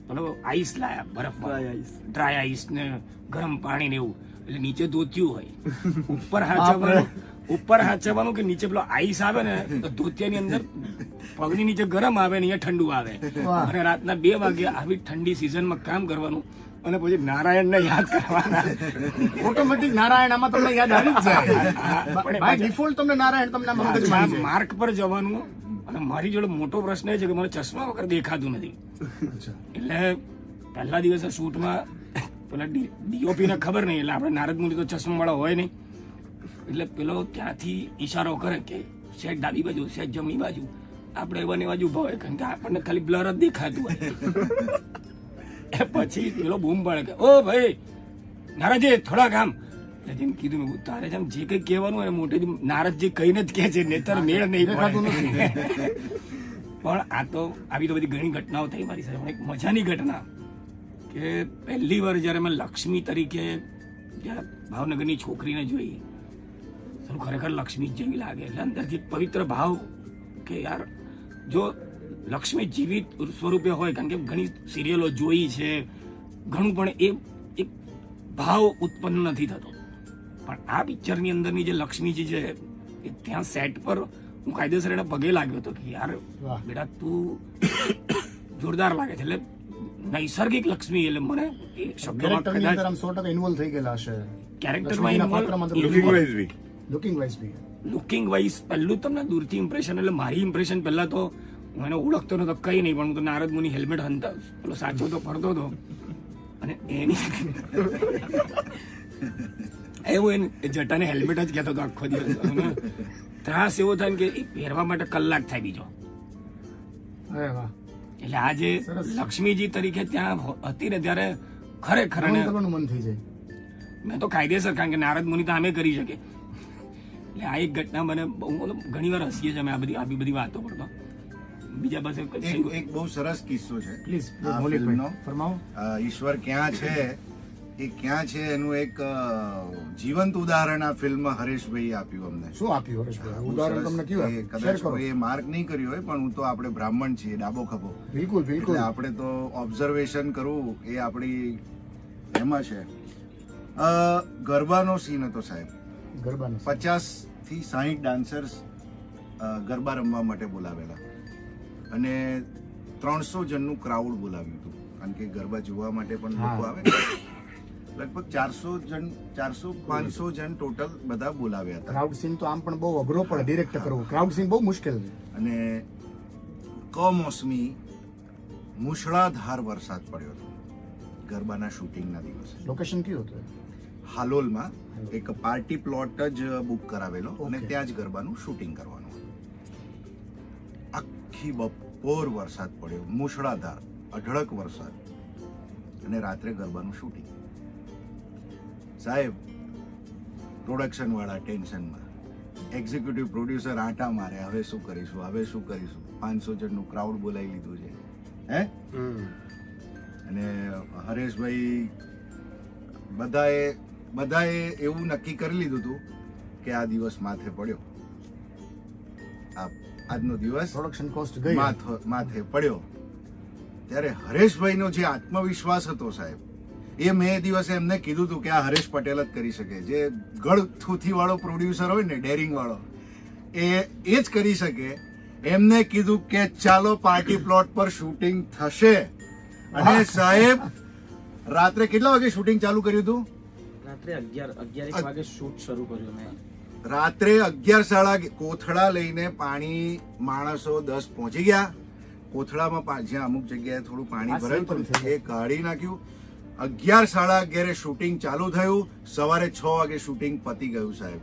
પેલો આઈસ લાયા, બરફમાં ડ્રાય આઈસ ને ગરમ પાણી ને એવું, એટલે નીચે ધોતિયું હોય, ઉપર હાચવાનું કે નીચે પેલો આઈસ આવે ને તો ધોતિયાની અંદર પગની નીચે ગરમ આવે ને અહીંયા ઠંડુ આવે. અને રાતના 2 વાગે આવી ઠંડી સિઝનમાં કામ કરવાનું અને પછી નારાયણને યાદ કરવાના. ઓટોમેટિક નારાયણ આમાં તમને યાદ આવી જ જાય. બાય ડિફોલ્ટ તમને નારાયણ તમને આમ મગજમાં આવી જાય. માર્ક પર જવાનું. અને મારી જોડે મોટો પ્રશ્ન એ છે કે મને ચશ્મા વગર દેખાતું નથી. અચ્છા. એટલે પહેલા દિવસે શૂટમાં પેલા ડીઓપી ને ખબર નહીં, એટલે આપણે નારદ મુનિ તો ચશ્મા વાળા હોય નહીં, એટલે પેલો ત્યાંથી ઈશારો કરે કે સેટ ડાબી બાજુ, સેટ જમણી બાજુ, આપણે એવાની બાજુ ઉભા હોય, કારણ કે આપણને ખાલી બ્લર જ દેખાતું હોય. એ પછી પેલો બૂમ પાડે કે ઓ ભાઈ નારદજી થોડા કામ, એટલે જેમ કીધું મેં તારે જેમ જે કંઈ કહેવાનું હોય મોટેથી નારદજી કહીને જ કહે છે, નેતર મેળ નહીં દેખાતું નથી. પણ આ તો આવી તો બધી ઘણી ઘટનાઓ થઈ મારી સાથે. પણ એક મજાની ઘટના કે પહેલી વાર જ્યારે મેં લક્ષ્મી તરીકે જ્યારે ભાવનગરની છોકરીને જોઈ, તો ખરેખર લક્ષ્મી જ જેવી લાગે. એટલે અંદરથી એક પવિત્ર ભાવ કે યાર જો લક્ષ્મી જીવિત સ્વરૂપે હોય, કારણ કે ઘણી સિરિયલો જોઈ છે ઘણું, પણ એ એક ભાવ ઉત્પન્ન નથી થતો. પણ આ પિક્ચરની અંદરની જે લક્ષ્મીજી છે એ ત્યાં સેટ પર હું કાયદેસર એના પગે લાગ્યો હતો કે યાર બેટા તું જોરદાર લાગે છે. એટલે નૈસર્ગિક લક્ષ્મી, એટલે મને એ શબ્દોમાં કેરેક્ટરની અંદર કદાચ આમ 100% ઇન્વોલ્વ થઈ ગયેલા છે. કેરેક્ટરમાં લુકિંગ વાઇઝ બી લુકિંગ વાઇઝ બી. લુકિંગ વાઇઝ પહેલું તમને દૂરથી ઇમ્પ્રેશન, એટલે મારી ઇમ્પ્રેશન પહેલા તો હું એને ઓળખતો નતો કઈ નહીં, પણ હું તો નારદ મુનિ હેલ્મેટ હંતા પેલો સાચો તો ફરતો હતો, અને એની એવું એ જટાને હેલ્મેટ જ કહેતો હતો આખો દિવસ. અને ત્રાસ એવો થાય ને કે એ પહેરવા માટે કલાક થાય બીજો. અરે વાહ. એટલે આ જે લક્ષ્મીજી તરીકે ત્યાં હતી ને ત્યારે ખરેખર રમણ કરવાનું મન થઈ જાય. મેં તો કાયદેસર, કારણ કે નારદ મુનિ તો આમે કરી શકે. એટલે આ એક ઘટના મને બહુ ઘણી વાર હસીએ છીએ અમે આવી બધી વાતો કરતો. બીજા પાસે એક બહુ સરસ કિસ્સો છે પ્લીઝ આ મૌલિકભાઈ ફિલ્મનો. ફરમાવો. ઈશ્વર ક્યાં છે એ ક્યાં છે એનું એક જીવંત ઉદાહરણ આ ફિલ્મ હરેશભાઈ આપ્યું અમને. શું આપ્યું હરેશભાઈ? ઉદાહરણ તમને કયું આપ્યું? શેર કદાચ કરો. કોઈ માર્ક નહીં કર્યું હોય, પણ હું તો આપણે બ્રાહ્મણ છીએ, ડાબો ખભો, બિલકુલ બિલકુલ. એટલે આપણે તો ઓબ્ઝર્વેશન કરવું એ આપણી એમાં છે. ગરબાનો સીન હતો સાહેબ. ગરબાનો 50 થી 60 ડાન્સર્સ ગરબા રમવા માટે બોલાવેલા, અને 300 જણનું ક્રાઉડ બોલાવ્યું હતું, કારણ કે ગરબા જોવા માટે પણ લોકો આવે. લગભગ 400-500 જણ ટોટલ બધા બોલાવ્યા હતા. ક્રાઉડ સીન તો આમ પણ બહુ અઘરો પડે ડિરેક્ટ કરવો. ક્રાઉડ સીન બહુ મુશ્કેલ છે. અને કમોસમી મુશળાધાર વરસાદ પડ્યો હતો ગરબાના શૂટિંગના દિવસે. લોકેશન કયું હતું? હાલોલમાં એક પાર્ટી પ્લોટ જ બુક કરાવેલો, અને Okay. ત્યાં જ ગરબાનું શૂટિંગ કરવાનું હતું. આખી બપોર વરસાદ પડ્યો, મુશળાધાર અઢળક વરસાદ, અને રાત્રે ગરબાનું શૂટિંગ. સાહેબ પ્રોડક્શન વાળા ટેન્શનમાં, એક્ઝિક્યુટિવ પ્રોડ્યુસર આંટા મારે, હવે શું કરીશું, હવે શું કરીશું, 500 જણનું ક્રાઉડ બોલાવી લીધું છે હે. અને હરેશભાઈ બધાએ એવું નક્કી કરી લીધું હતું કે આ દિવસ માથે પડ્યો, આજનો દિવસ પ્રોડક્શન કોસ્ટ ગઈ. માથે પડ્યો. ત્યારે હરેશભાઈનો જે આત્મવિશ્વાસ હતો સાહેબ, એ મેં એ દિવસે એમને કીધું હતું કે આ હરેશ પટેલ જ કરી શકે, જે ગળથૂથી વાળો પ્રોડ્યુસર હોય ને, ડેરિંગ વાળો, એ જ કરી શકે. એમને કીધું કે ચાલો પાર્ટી પ્લોટ પર શૂટિંગ થશે. અને સાહેબ રાત્રે કેટલા વાગે શૂટિંગ ચાલુ કર્યું હતું? રાત્રે 11 વાગે શૂટ શરૂ કર્યું મેં. રાત્રે 11:30 કોથળા લઈને પાણી, માણસો 10 પહોંચી ગયા કોથળામાં, જ્યાં અમુક જગ્યાએ થોડું પાણી ભરાયું હતું એ કાઢી નાખ્યું. 11:30 શૂટિંગ ચાલુ થયું. સવારે 6 વાગે શૂટિંગ પતી ગયું સાહેબ.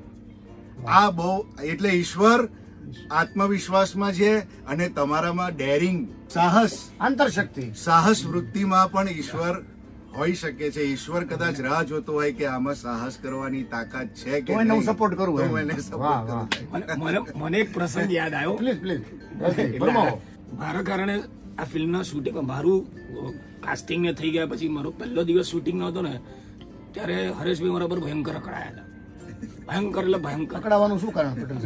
આ બહુ, એટલે ઈશ્વર આત્મવિશ્વાસમાં છે અને તમારામાં ડેરિંગ, સાહસ, આંતરશક્તિ, સાહસ વૃત્તિમાં પણ ઈશ્વર હોઈ શકે છે. ઈશ્વર કદાચ રાહ જોતો હોય કે આમાં સાહસ કરવાની તાકાત છે કે તો એને હું નહીં, સપોર્ટ કરું. તો એમ. એને વાહ, સપોર્ટ વાહ. કરું. મને એક પ્રસંગ યાદ આવ્યો. પ્લીઝ એટલે ફરમાવો. મારા કારણે આ ફિલ્મના શૂટિંગમાં મારું કાસ્ટિંગ ને થઈ ગયા પછી મારો પહેલો દિવસ શૂટિંગ નો હતો ને, ત્યારે હરેશભાઈ મારા પર ભયંકર અકળાયા હતા. ભયંકર એટલે ભયંકર. પકડાવાનું શું કારણ પટેલ?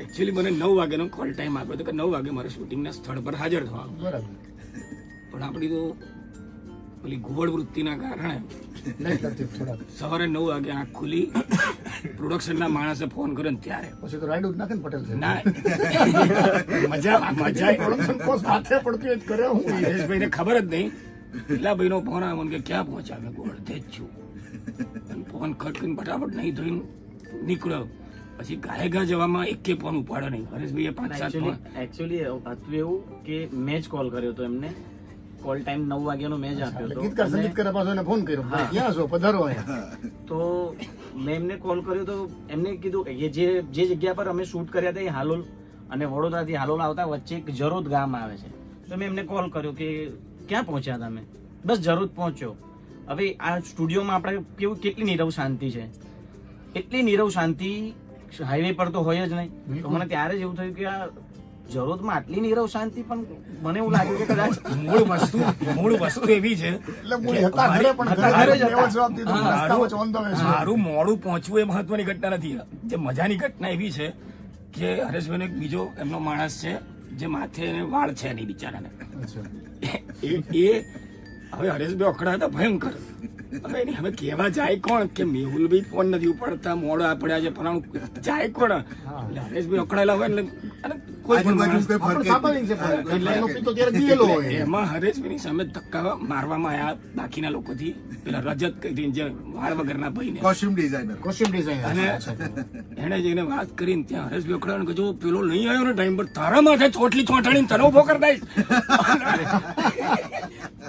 એકચ્યુઅલી મને 9 વાગ્યાનો કોલ ટાઈમ આપ્યો હતો કે 9 વાગે મારે શૂટિંગના સ્થળ પર હાજર થવાનું. બરાબર. પણ આપણી તો પેલી ઘુવડ વૃત્તિના કારણે નહીં કરતી થોડાક. સવારે 9 વાગે આંખ ખુલી, પ્રોડક્શનના માણસે ફોન કર્યો ને ત્યારે પછી તો રાયડું જ નાખે ને પટેલ સાહેબ. ના મજા પ્રોડક્શન કોસ્ટ હાથે પડતી હોય તો કરે હું. હિરેશભાઈને ખબર જ નહીં. પેલા ભાઈનો ફોન આવ્યો મને કે ક્યાં પહોંચ્યા? મેં કહ્યું અડધે જ છું. ફોન કટ કરીને ફટાફટ નહીં ધોઈને નીકળ્યો. પછી ગાયગા જવામાં એકે ફોન ઉપાડ્યો નહીં. હરેશભાઈએ 5-7 ફોન. એકચ્યુઅલી હતું એવું કે મેં જ કોલ કર્યો હતો એમને. કોલ ટાઈમ 9 વાગ્યાનો મેં જ આપ્યો હતો. ગીતકાર સંગીતકાર પાછો એને ફોન કર્યો, ભાઈ ક્યાં છો, પધારો અહીંયા. તો મેં એમને કોલ કર્યો તો એમને કીધું કે જે જગ્યા પર અમે શૂટ કર્યા હતા એ હાલોલ અને વડોદરાથી હાલોલ આવતા વચ્ચે એક જરોદ ગામ આવે છે. તો મેં એમને કોલ કર્યો કે ક્યાં પહોંચ્યા તમે? બસ જરોદ પહોંચ્યો. હવે આ સ્ટુડિયોમાં આપણે કેવું, કેટલી નીરવ શાંતિ છે, એટલી નીરવ શાંતિ હાઈવે પર તો હોય જ નહીં. તો મને ત્યારે જ એવું થયું કે આ જરોદમાં આટલી નીરવ શાંતિ, પણ મને એવું લાગ્યું કે કદાચ મૂળ વસ્તુ એવી છે એટલે મૂળ હતા ઘરે, પણ ઘરે ઘરે જ એવો હતા. જવાબ દીધો, રસ્તામાં જ on the way છે. મારું મોડું પહોંચવું એ મહત્વની ઘટના નથી. જે મજાની ઘટના એવી છે કે હરેશભાઈનો એક બીજો એમનો માણસ છે જે માથે એને વાળ છે નહીં બિચારાને. અચ્છા. એ હવે હરેશભાઈ અખડા હતા ભયંકર. હવે એની હવે કહેવા જાય કોણ કે મેહુલભાઈ ફોન નથી ઉપાડતા, મોડા પડ્યા છે, પણ જાય કોણ? એટલે હરેશભાઈ અકળાયેલા હોય એટલે અને કોઈ પણ આજુબાજુ માણસ કોઈ ફરક પણ સ્વાભાવિક છે, પણ એનો પિત્તો ત્યારે દિયેલો હોય. એમાં હરેશભાઈની સામે ધક્કા મારવામાં આવ્યા બાકીના લોકોથી. પેલા રજત કરીને જે વાળ વગરના ભાઈને, કોસ્ટ્યુમ ડિઝાઇનર. Costume designer. અને એને જઈને વાત કરીને ત્યાં હરેશભાઈ અકળાયો કે જો પેલો નહીં આવ્યો ને ટાઈમ પર, તારા માથે ચોટલી ચોંટાડીને તને ઉભો કરી દઈશ.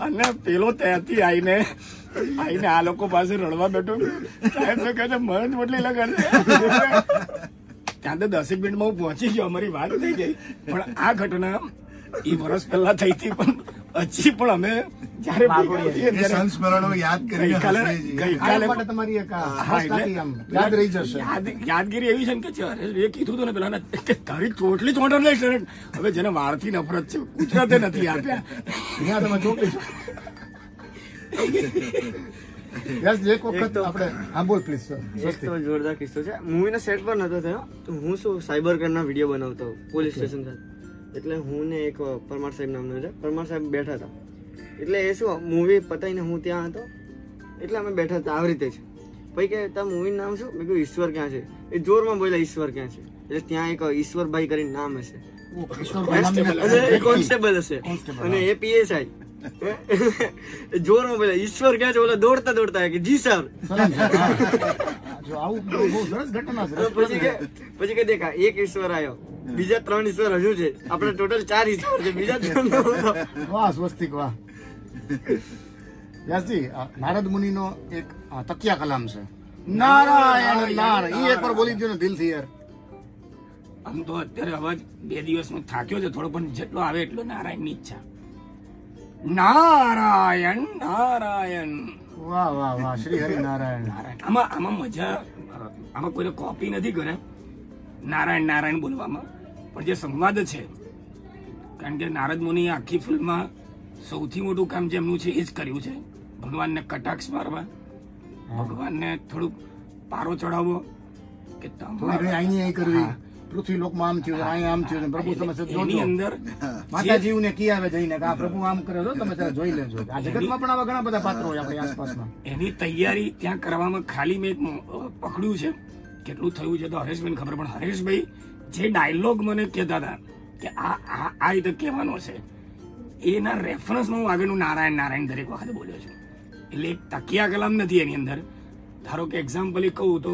અને પેલો ત્યાંથી આવીને આ લોકો પાસે રડવા બેઠો. સાહેબ મેં કહે છે મને ચોટલી લગાડશે. ત્યાં તો 10 મિનિટમાં હું પહોંચી ગયો, અમારી વાત થઈ ગઈ. પણ આ ઘટના એ વર્ષ પહેલા થઈ હતી, પણ હજી પણ અમે જયારે ભેગા થઈએ એ ત્યારે સંસ્મરણો યાદ કરીને ગઈકાલે આ માટે તમારી એક હસતાથી આમ યાદ રહી જશે. યાદગીરી એવી છે ને કે હરેશભાઈએ કીધું હતું ને પેલા કે તારી ચોટલી ચોંટર લઈશ. હવે જેને વાળથી નફરત છે, ગુજરાતે નથી આપ્યા. ત્યાં તમે ચોકી છો. યસ, એક વખત આપણે હા બોલ પ્લીઝ સર. એક તો જોરદાર કિસ્સો છે. મૂવીના સેટ પર નતો થયો, તો હું શું સાયબર ક્રાઇમના વિડીયો બનાવતો પોલીસ સ્ટેશન સાથે. એટલે હું ને એક પરમાર સાહેબ નામનો છે, પરમાર સાહેબ બેઠા હતા. એટલે એ શું મૂવી પતાવીને હું ત્યાં હતો, એટલે અમે બેઠા હતા આવી રીતે જ. પછી કે તારા મૂવીનું નામ શું? મેં કહ્યું ઈશ્વર ક્યાં છે. એ જોરમાં બોલ્યા ઈશ્વર ક્યાં છે. એટલે ત્યાં એક ઈશ્વરભાઈ કરીને નામ હશે, કોન્સ્ટેબલ હશે, અને એ PSI. જોરમાં બોલ્યા ઈશ્વર ક્યાં છે. ઓલા દોડતા દોડતા કે જી સર. જો આવું બહુ સરસ ઘટના છે. પછી કે દેખા એક ઈશ્વર આવ્યો, બીજા 3 ઈશ્વર હજુ છે, આપણે ટોટલ 4 ઈશ્વર છે. બીજા 3 વાહ સ્વસ્તિક વાહ. વ્યાસજી, નારદ મુનિનો એક તકિયા કલામ છે, નારાયણ નારાયણ. ઈ એકવાર બોલી દો ને દિલથી યાર. આમ તો અત્યારે અવાજ 2 દિવસમાં થાક્યો છે થોડો, પણ જેટલો આવે એટલો નારાયણની ઈચ્છા. નારાયણ નારાયણ વાહ વાહ વાહ, શ્રી હરિનારાયણ. નારાયણ. આમાં મજા, આમાં કોઈને કોપી નથી કરે નારાયણ નારાયણ બોલવામાં, પણ જે સંવાદ છે, કારણ કે નારદ મુનિ આખી ફિલ્મમાં સૌથી મોટું કામ જે એમનું છે એ જ કર્યું છે. ભગવાનને કટાક્ષ મારવા, ભગવાનને થોડુંક પારો ચડાવવો કે થોડી ઘણી આઈની આઈ કરવી, પૃથ્વી લોકમાં આમ થયું, અહીંયા આમ થયું, પ્રભુ તમે સદ એની જોજો. અંદર માતાજીને કી આવે જઈને કે આ પ્રભુ આમ કરે છો, તમે ત્યારે જોઈ લેજો. આ જગતમાં પણ આવા ઘણા બધા પાત્રો હોય આપણી આસપાસમાં. એની તૈયારી ત્યાં કરવામાં ખાલી મેં એક પકડ્યું છે, કેટલું થયું છે તો હરેશભાઈને ખબર, પણ હરેશભાઈ જે ડાયલોગ મને કહેતા હતા કે આ રીતે કહેવાનો છે, એના રેફરન્સમાં હું આગળનું નારાયણ નારાયણ દરેક વખતે બોલ્યો છું. એટલે એક તકિયા કલામ નથી એની અંદર. ધારો કે એક્ઝામ્પલ કહું તો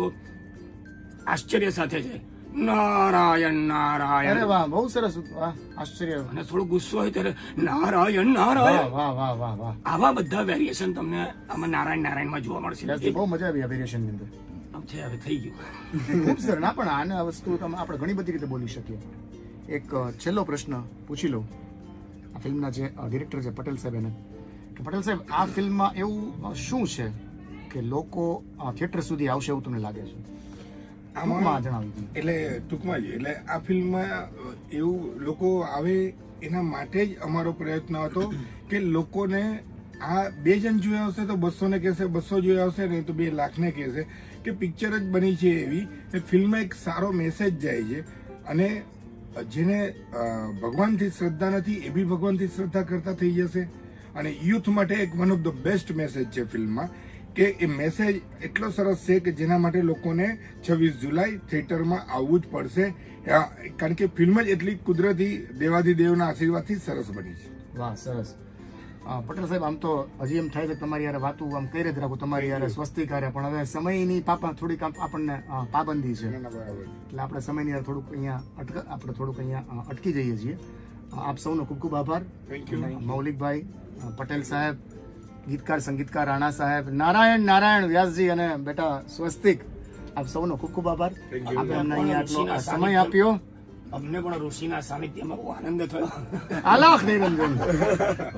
આશ્ચર્ય સાથે છે નારાયણ અરે નારાયણ, વાહ, બહુ સરસ. વાહ, આશ્ચર્ય. અને થોડો ગુસ્સો હોય ત્યારે નારાયણ નારાયણ. વાહ વાહ વાહ વાહ. આવા બધા વેરિએશન તમને આમાં નારાયણ નારાયણમાં જોવા મળશે. ત્યારથી બહુ મજા આવી આ વેરિએશનની અંદર. આમ છે, હવે થઈ ગયું. ખૂબ સરસ. ના, પણ આને આ વસ્તુ આપણે ઘણી બધી રીતે બોલી શકીએ. એક છેલ્લો પ્રશ્ન પૂછી લઉં આ ફિલ્મના જે ડિરેક્ટર છે પટેલ સાહેબ એને, કે પટેલ સાહેબ આ ફિલ્મમાં એવું શું છે કે લોકો થિયેટર સુધી આવશે એવું તમને લાગે છે? ટૂંકમાં જણાવી દીધું. એટલે ટૂંકમાં જ એટલે આ ફિલ્મમાં એવું લોકો આવે એના માટે જ અમારો પ્રયત્ન હતો કે લોકોને આ 2 જણ જોયા હશે તો 200 ને કહેશે, 200 જોયા હશે ને તો 2 લાખને કહેશે કે પિક્ચર જ બની છે એવી કે ફિલ્મમાં એક સારો મેસેજ જાય છે. અને જેને ભગવાનથી શ્રદ્ધા નથી એ બી ભગવાનથી શ્રદ્ધા કરતા થઈ જશે. અને યુથ માટે એક one of the best message છે ફિલ્મમાં, કે એ મેસેજ એટલો સરસ છે કે જેના માટે લોકોને 26 જુલાઈ થિયેટરમાં આવવું જ પડશે. કારણ કે ફિલ્મ જ એટલી કુદરતી દેવાધિદેવના આશીર્વાદથી સરસ બની છે. વાહ, સરસ. પટેલ સાહેબ, આમ તો હજી એમ થાય છે તમારી યારે વાતું આમ કરી જ રાખું, તમારી યારે સ્વસ્તિક હારે, પણ હવે સમયની થોડીક આપણને પાબંદી છે, બરાબર. એટલે આપણે સમયની યારે થોડુંક અહીંયા અટકી જઈએ છીએ. આપ સૌનો ખૂબ ખૂબ આભાર. Thank you. મૌલિકભાઈ, પટેલ સાહેબ, ગીતકાર સંગીતકાર રાણા સાહેબ, નારાયણ નારાયણ વ્યાસજી અને બેટા સ્વસ્તિક, આપ સૌનો ખૂબ ખૂબ આભાર. Thank you. આપણે અમને અહીંયા આટલો સમય આપ્યો. અમને પણ ઋષિના સાનિધ્યમાં બહુ આનંદ થયો. આલાખ નિરંજન.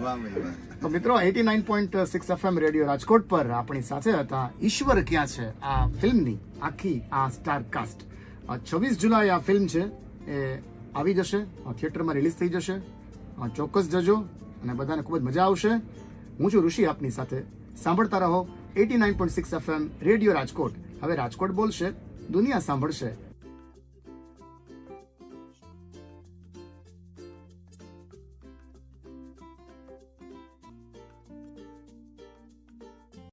વાહ ભાઈ વાહ. તો મિત્રો, 89.6 FM રેડિયો રાજકોટ પર આપણી સાથે હતા ઈશ્વર ક્યાં છે, આ ફિલ્મની આખી આ સ્ટાર કાસ્ટ. 26 જુલાઈ આ ફિલ્મ છે એ આવી જશે, થિયેટરમાં રિલીઝ થઈ જશે. ચોક્કસ જજો અને બધાને ખૂબ જ મજા આવશે. હું છું ઋષિ આપની સાથે. સાંભળતા રહો 89.6 FM રેડિયો રાજકોટ. હવે રાજકોટ બોલશે, દુનિયા સાંભળશે.